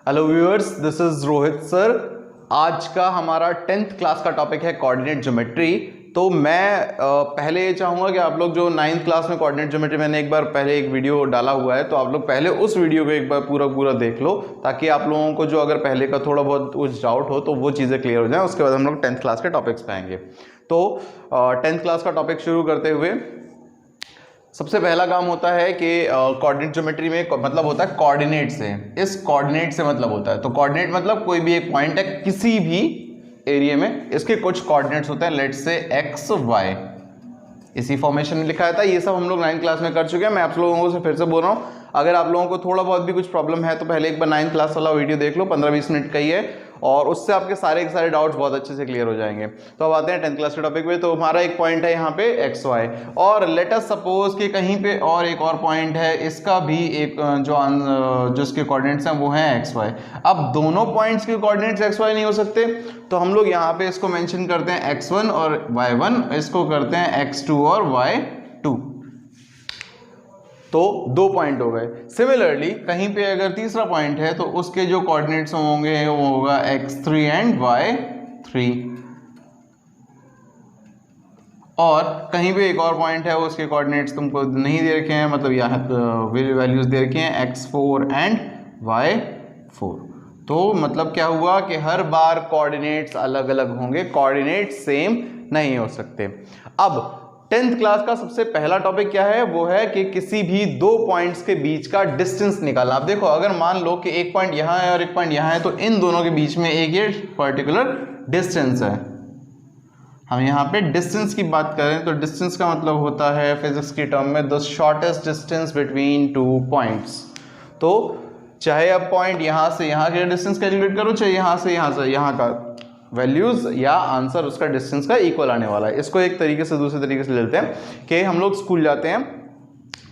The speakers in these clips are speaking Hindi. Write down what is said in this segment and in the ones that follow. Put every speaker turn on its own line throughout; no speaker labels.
Hello viewers, this is Rohit sir. आज का हमारा 10th क्लास का टॉपिक है कोऑर्डिनेट ज्योमेट्री। तो मैं पहले ये चाहूँगा कि आप लोग जो 9th क्लास में कोऑर्डिनेट ज्योमेट्री मैंने एक बार पहले एक वीडियो डाला हुआ है, तो आप लोग पहले उस वीडियो को एक बार पूरा देख लो, ताकि आप लोगों को जो अगर पहले का थोड़ा बहुत कुछ डाउट हो तो वो चीज़ें क्लियर हो जाए। उसके बाद हम लोग 10th क्लास के टॉपिक्स पे आएंगे। तो 10th क्लास का टॉपिक शुरू करते हुए सबसे पहला काम होता है कि कोऑर्डिनेट ज्योमेट्री में मतलब होता है कोऑर्डिनेट से। इस कोऑर्डिनेट से मतलब होता है, तो कोऑर्डिनेट मतलब कोई भी एक पॉइंट है किसी भी एरिया में, इसके कुछ कोऑर्डिनेट्स होते हैं। लेट्स से एक्स वाई, इसी फॉर्मेशन में लिखा था। ये सब हम लोग 9th क्लास में कर चुके हैं। मैं आप लोगों से फिर से बोल रहा हूँ, अगर आप लोगों को थोड़ा बहुत भी कुछ प्रॉब्लम है तो पहले एक बार 9th क्लास वाला वीडियो देख लो, 15-20 मिनट का ही है, और उससे आपके सारे के सारे डाउट्स बहुत अच्छे से क्लियर हो जाएंगे। तो अब आते हैं 10th क्लास के टॉपिक पे। तो हमारा एक पॉइंट है यहाँ पे एक्स वाई, और लेट अस सपोज कि कहीं पे और एक और पॉइंट है, इसका भी एक जो इसके कोऑर्डिनेट्स हैं वो हैं एक्स वाई। अब दोनों पॉइंट्स के कोऑर्डिनेट्स एक्स वाई नहीं हो सकते, तो हम लोग यहाँ पे इसको मेंशन करते हैं x1 और y1, इसको करते हैं x2 और y2। तो दो पॉइंट हो गए। सिमिलरली कहीं पे अगर तीसरा पॉइंट है तो उसके जो कोऑर्डिनेट्स होंगे वो होगा x3 एंड y3, और कहीं पे एक और पॉइंट है उसके कोऑर्डिनेट्स तुमको नहीं दे रखे हैं, मतलब यहाँ वैल्यूज दे रखे हैं x4 एंड y4। तो मतलब क्या हुआ कि हर बार कोऑर्डिनेट्स अलग अलग होंगे, कोऑर्डिनेट सेम नहीं हो सकते। अब 10th क्लास का सबसे पहला टॉपिक क्या है, वो है कि किसी भी दो पॉइंट्स के बीच का डिस्टेंस निकालना। आप देखो, अगर मान लो कि एक पॉइंट यहाँ है और एक पॉइंट यहाँ है, तो इन दोनों के बीच में एक ये पर्टिकुलर डिस्टेंस है। हम यहाँ पे डिस्टेंस की बात करें तो डिस्टेंस का मतलब होता है फिजिक्स की टर्म में the shortest distance between two points. तो चाहे अब पॉइंट यहाँ से यहाँ के डिस्टेंस कैलकुलेट करो, चाहे यहाँ से यहाँ का वैल्यूज या आंसर उसका डिस्टेंस का इक्वल आने वाला है। इसको एक तरीके से दूसरे तरीके से ले लेते हैं कि हम लोग स्कूल जाते हैं,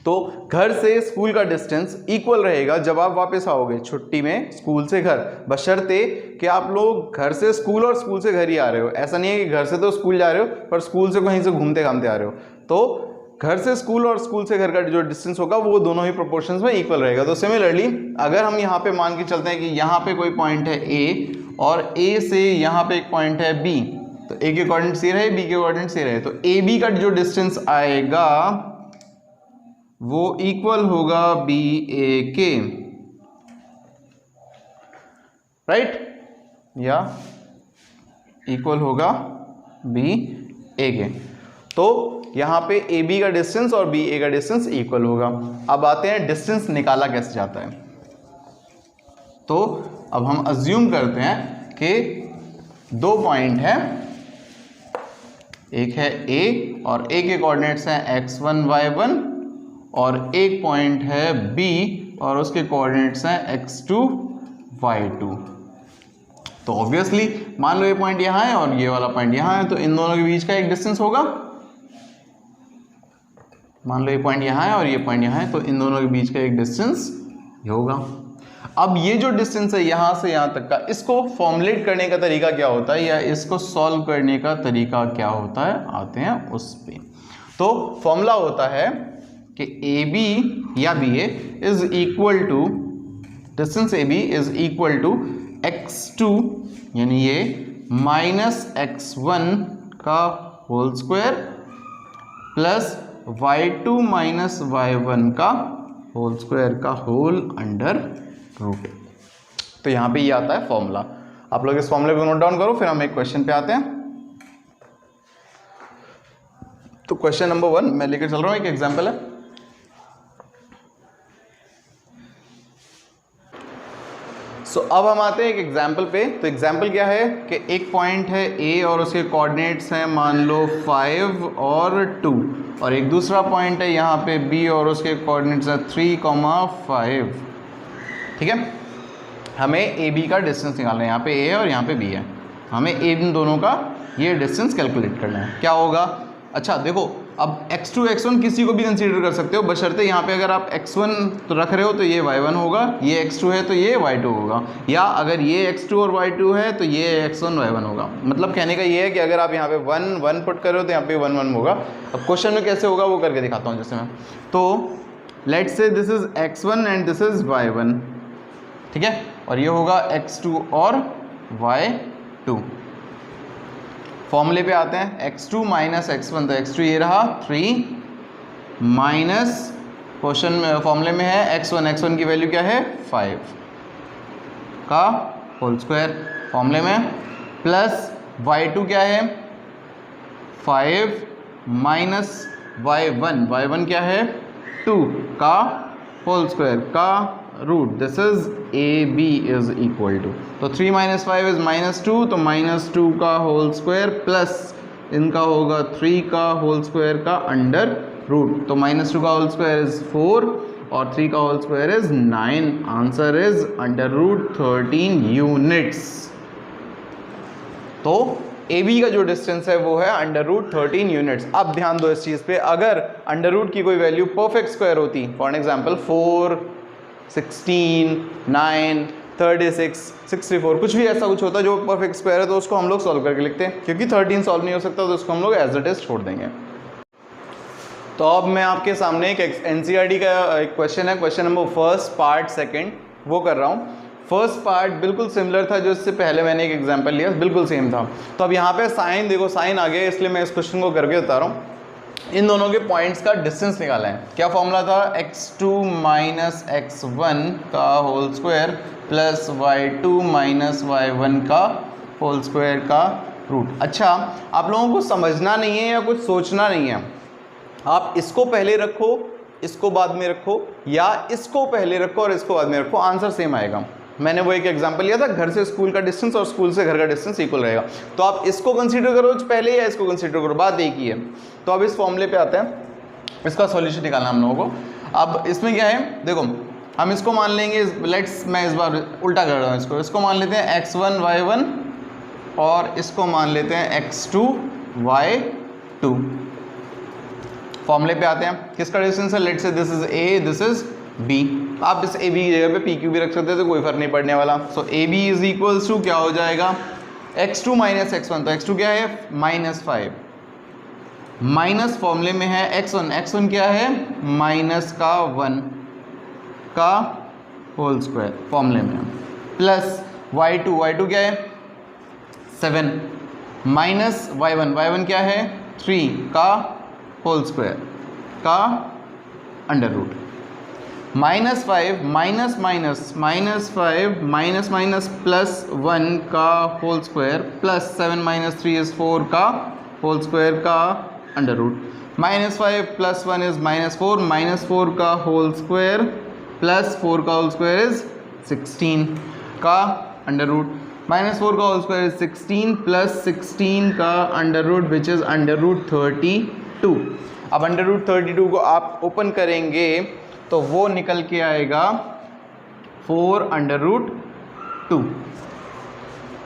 तो घर से स्कूल का डिस्टेंस इक्वल रहेगा जब आप वापस आओगे छुट्टी में स्कूल से घर, बशर्ते कि आप लोग घर से स्कूल और स्कूल से घर ही आ रहे हो। ऐसा नहीं है कि घर से तो स्कूल जा रहे हो पर स्कूल से कहीं से घूमते घामते आ रहे हो। तो घर से स्कूल और स्कूल से घर का जो डिस्टेंस होगा वो दोनों ही प्रोपोर्शंस में इक्वल रहेगा। तो सिमिलरली अगर हम यहाँ पे मान के चलते हैं कि यहाँ पे कोई पॉइंट है ए, और ए से यहाँ पे एक पॉइंट है बी, तो ए के कोऑर्डिनेट्स ये रहे, बी के कोऑर्डिनेट्स ये रहे, तो ए बी का जो डिस्टेंस आएगा वो इक्वल होगा बी ए के, राइट, या इक्वल होगा बी ए के। तो यहाँ पे ए बी का डिस्टेंस और बी ए का डिस्टेंस इक्वल होगा। अब आते हैं डिस्टेंस निकाला कैसे जाता है। तो अब हम अज्यूम करते हैं कि दो पॉइंट है, एक है ए और ए के कोऑर्डिनेट्स हैं x1 y1, और एक पॉइंट है बी और उसके कोऑर्डिनेट्स हैं x2 y2। तो ऑब्वियसली मान लो ये पॉइंट यहाँ है और ये वाला पॉइंट यहाँ है, तो इन दोनों के बीच का एक डिस्टेंस होगा। मान लो ये पॉइंट यहाँ है और ये पॉइंट यहाँ है, तो इन दोनों के बीच का एक डिस्टेंस होगा। अब ये जो डिस्टेंस है यहाँ से यहाँ तक का, इसको फॉर्मुलेट करने का तरीका क्या होता है या इसको सॉल्व करने का तरीका क्या होता है, आते हैं उस पे। तो फॉर्मूला होता है कि ए बी या B A is equal to, distance A B is equal to x2 यानी ये माइनस x1 का whole square plus y2 minus y1 का होल स्क्वायर का होल अंडर रूट। तो यहाँ पे ये आता है फॉर्मूला। आप लोग इस फॉर्मूले को नोट डाउन करो, फिर हम एक क्वेश्चन पे आते हैं। तो क्वेश्चन नंबर 1 मैं लेकर चल रहा हूँ, एक एग्जांपल है। अब हम आते हैं एक एग्जाम्पल पे। तो एग्जाम्पल क्या है कि एक पॉइंट है ए और उसके कोऑर्डिनेट्स हैं मान लो 5 और 2, और एक दूसरा पॉइंट है यहाँ पे बी और उसके कोऑर्डिनेट्स हैं 3,5। ठीक है, हमें ए बी का डिस्टेंस निकालना है। यहाँ पे ए है और यहाँ पे बी है, हमें इन दोनों का ये डिस्टेंस कैलकुलेट करना है। क्या होगा, अच्छा देखो, अब x2 x1 किसी को भी कंसीडर कर सकते हो, बशर्ते यहाँ पे अगर आप x1 तो रख रहे हो तो ये y1 होगा, ये x2 है तो ये y2 होगा, या अगर ये x2 और y2 है तो ये x1 y1 होगा। मतलब कहने का ये है कि अगर आप यहाँ पे 1 1 पुट कर रहे हो तो यहाँ पे 1 1 होगा। अब क्वेश्चन में कैसे होगा वो करके दिखाता हूँ जैसे मैं। तो let's say this is x1 and this is y1, ठीक है। और ये होगा x2 और y2। फॉर्मूले पे आते हैं, x2 माइनस x1, तो x2 ये रहा 3 माइनस क्वेश्चन में फॉर्मूले में है x1 की वैल्यू क्या है 5 का होल स्क्वायर फॉर्मूले में, प्लस y2 क्या है 5 माइनस y1 क्या है 2 का होल स्क्वायर का root, this is AB is equal to, तो 3 माइनस 5 इज -2, तो -2 का होल स्क्वायर प्लस इनका होगा 3 का होल स्क्वायर का अंडर रूट, तो -2 का होल स्क्वायर इज 4 और 3 का whole square is 9। Answer is under root 13 units. तो AB का जो डिस्टेंस है वो है अंडर रूट 13 यूनिट्स। अब ध्यान दो इस चीज़ पे, अगर अंडर रूट की कोई वैल्यू परफेक्ट स्क्वायर होती, फॉर एग्जांपल 4, 16, 9, 36, 64, कुछ भी ऐसा कुछ होता है जो परफेक्ट स्क्वायर है, तो उसको हम लोग सॉल्व करके लिखते हैं। क्योंकि 13 सॉल्व नहीं हो सकता तो उसको हम लोग एज इट इज छोड़ देंगे। तो अब मैं आपके सामने एक NCERT का एक क्वेश्चन है, question number first part second वो कर रहा हूँ। फर्स्ट पार्ट बिल्कुल सिमिलर था जो इससे पहले मैंने एक एग्जांपल लिया, बिल्कुल सेम था। तो अब यहाँ पे साइन देखो, साइन आ गया, इसलिए मैं इस क्वेश्चन को करके बता रहा हूँ। इन दोनों के पॉइंट्स का डिस्टेंस निकाला है। क्या फॉर्मूला था, x2 माइनस x1 का whole square plus y2 minus y1 का होल स्क्वायर का रूट। अच्छा, आप लोगों को समझना नहीं है या कुछ सोचना नहीं है, आप इसको पहले रखो, इसको बाद में रखो, या इसको पहले रखो और इसको बाद में रखो, आंसर सेम आएगा। मैंने वो एक एग्जांपल लिया था, घर से स्कूल का डिस्टेंस और स्कूल से घर का डिस्टेंस इक्वल रहेगा। तो आप इसको कंसीडर करो पहले या इसको कंसीडर करो, बात एक ही है। तो अब इस फॉर्मूले पे आते हैं, इसका सॉल्यूशन निकालना हम लोगों को। अब इसमें क्या है, देखो हम इसको मान लेंगे, लेट्स मैं इस बार उल्टा कर रहा हूँ, इसको मान लेते हैं x1 y1 और इसको मान लेते हैं x2 y2। फॉर्मूले पे आते हैं, किसका डिस्टेंस है, let's say this is a, this is b। आप इस ab की जगह पे pq भी रख सकते हैं, तो कोई फर्क नहीं पड़ने वाला। सो ab इज इक्वल्स टू क्या हो जाएगा, x2 माइनस x1, तो x2 क्या है -5, माइनस फॉर्मूले में है x1 क्या है -1 का होल स्क्वायर फॉर्मूले में, प्लस y2 क्या है 7 माइनस y1 क्या है 3 का होल स्क्वायर का अंडर रूट, -5 माइनस प्लस 1 का whole square plus 7 minus 3 is 4 का होल स्क्वायर का अंडर रूट, -5 प्लस 1 इज -4, -4 का होल स्क्वायर प्लस 4 का होल स्क्वायर इज 16 का अंडर रूट, -4 का होल स्क्वायर इज 16 प्लस 16 का under root which is under root 32। अब अंडर रूट 32 को आप ओपन करेंगे तो वो निकल के आएगा 4 अंडर रूट 2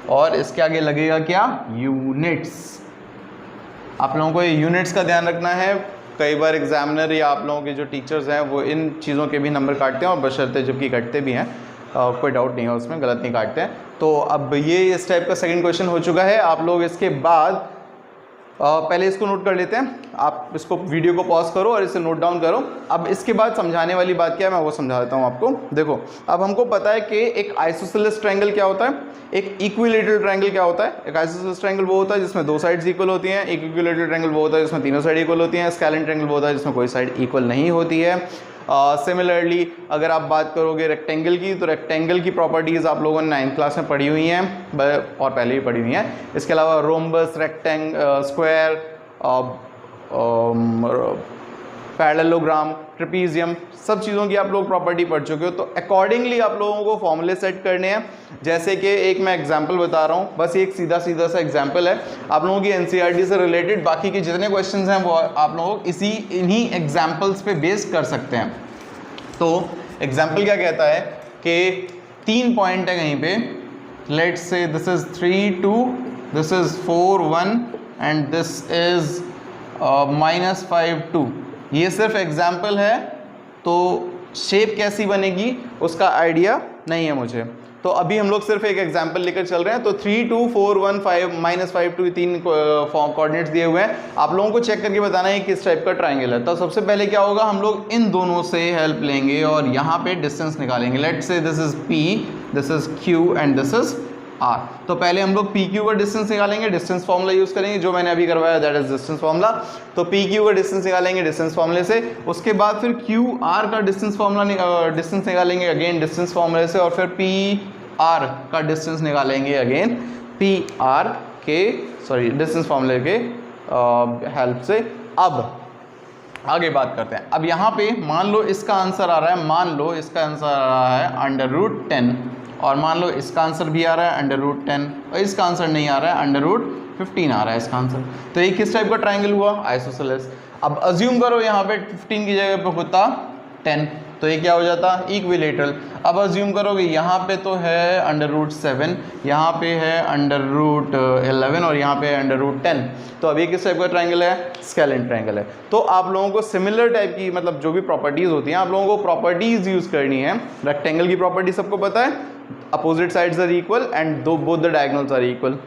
और इसके आगे लगेगा क्या, यूनिट्स। आप लोगों को ये यूनिट्स का ध्यान रखना है, कई बार एग्जामिनर या आप लोगों के जो टीचर्स हैं वो इन चीज़ों के भी नंबर काटते हैं और बशर्ते जबकि कटते भी हैं, कोई डाउट नहीं है उसमें, गलत नहीं काटते हैं। तो अब ये इस टाइप का सेकंड क्वेश्चन हो चुका है। आप लोग इसके बाद पहले इसको नोट कर लेते हैं, आप इसको वीडियो को पॉज करो और इसे नोट डाउन करो। अब इसके बाद समझाने वाली बात क्या है मैं वो समझा देता हूँ आपको। देखो अब हमको पता है कि एक आइसोसेलेस ट्रायंगल क्या होता है, एक इक्विलैटरल ट्रायंगल क्या होता है। एक आइसोसेलेस ट्रायंगल वो होता है जिसमें 2 साइड्स इक्वल होती हैं, एक इक्विलैटरल ट्रायंगल वो होता है जिसमें तीनों साइड इक्वल होती हैं, स्केलेन ट्रायंगल वो होता है जिसमें कोई साइड इक्वल नहीं होती है। सिमिलरली अगर आप बात करोगे रेक्टेंगल की, तो रेक्टेंगल की प्रॉपर्टीज़ आप लोगों ने 9th क्लास में पढ़ी हुई हैं और पहले भी पढ़ी हुई हैं। इसके अलावा रोम्बस, स्क्वायर, पैरेललोग्राम, ट्रेपीजियम, सब चीज़ों की आप लोग प्रॉपर्टी पढ़ चुके हो। तो अकॉर्डिंगली आप लोगों को फॉर्मूले सेट करने हैं। जैसे कि एक मैं एग्जांपल बता रहा हूँ, बस एक सीधा सा एग्जांपल है आप लोगों की एनसीईआरटी से रिलेटेड। बाकी के जितने क्वेश्चंस हैं वो आप लोग इन्हीं एग्जांपल्स पे बेस कर सकते हैं। तो एग्जांपल क्या कहता है कि 3 पॉइंट है कहीं पे, let's say this is 3 2, this is 4 1 and this is -5 2। ये सिर्फ एग्जाम्पल है, तो शेप कैसी बनेगी उसका आइडिया नहीं है मुझे, तो अभी हम लोग सिर्फ एक एग्जाम्पल लेकर चल रहे हैं। तो 3 2 4 1 5 -5 2 3 कोऑर्डिनेट्स दिए हुए हैं, आप लोगों को चेक करके बताना है किस टाइप का ट्राइंगल है। तो सबसे पहले क्या होगा, हम लोग इन दोनों से हेल्प लेंगे और यहाँ पे डिस्टेंस निकालेंगे। Let's say this is P this is Q and this is R। तो पहले हम लोग PQ का डिस्टेंस निकालेंगे, डिस्टेंस फॉर्मूला यूज करेंगे जो मैंने अभी करवाया, दैट इज डिस्टेंस फॉर्मूला। तो PQ का डिस्टेंस निकालेंगे डिस्टेंस फॉर्मूले से, उसके बाद फिर QR का डिस्टेंस फॉर्मूला डिस्टेंस निकालेंगे अगेन डिस्टेंस फॉर्मूले से, और फिर PR का डिस्टेंस निकालेंगे अगेन PR के डिस्टेंस फॉर्मूले के हेल्प से। अब आगे बात करते हैं। अब यहाँ पे मान लो इसका आंसर आ रहा है, मान लो इसका आंसर आ रहा है √10, और मान लो इसका आंसर भी आ रहा है √10, और इसका आंसर नहीं आ रहा है √15 आ रहा है इसका आंसर। तो ये किस टाइप का ट्राइंगल हुआ? आइसोसेलेस। अब अज्यूम करो यहाँ पे 15 की जगह पे होता 10, तो ये क्या हो जाता? इक्विलेटरल। अब अज्यूम करो कि यहाँ पे तो है √7, यहाँ पे है √11 और यहाँ पे है √10, तो अब ये किस टाइप का ट्राइंगल है? स्केलेन ट्राइंगल है। तो आप लोगों को सिमिलर टाइप की मतलब जो भी प्रॉपर्टीज़ होती हैं आप लोगों को प्रॉपर्टीज़ यूज़ करनी है। रेक्टेंगल की प्रॉपर्टी सबको पता है, opposite sides are equal and both the diagonals are equal.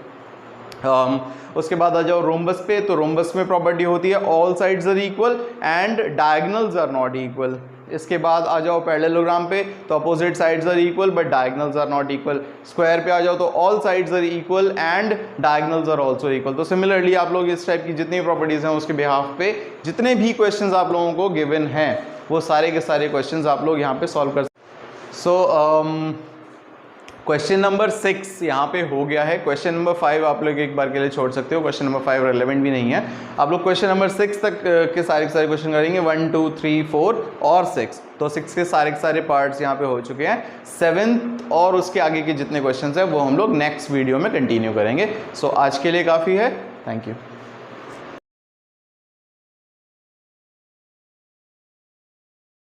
उसके बाद आ जाओ रोम्बस पे, तो रोम्बस में प्रॉपर्टी होती है all sides are equal and diagonals are not equal. इसके बाद आ जाओ पैरेललोग्राम पे, तो opposite sides are equal but diagonals are not equal. Square पे आ जाओ तो all sides are equal and diagonals are also equal. तो सिमिलरली आप लोग इस टाइप की जितनी प्रॉपर्टीज हैं उसके बिहाफ पे जितने भी क्वेश्चंस आप लोगों को गिवन हैं वो सारे के सारे क्वेश्चंस आप लोग यहाँ पे सॉल्व कर। सो क्वेश्चन नंबर 6 यहाँ पे हो गया है। क्वेश्चन नंबर 5 आप लोग एक बार के लिए छोड़ सकते हो, क्वेश्चन नंबर 5 रेलेवेंट भी नहीं है। आप लोग क्वेश्चन नंबर 6 तक के सारे क्वेश्चन करेंगे, 1 2 3 4 और 6। तो 6 के सारे पार्ट्स यहाँ पे हो चुके हैं। 7th और उसके आगे के जितने क्वेश्चन हैं वो हम लोग नेक्स्ट वीडियो में कंटिन्यू करेंगे। सो आज के लिए काफ़ी है। Thank you.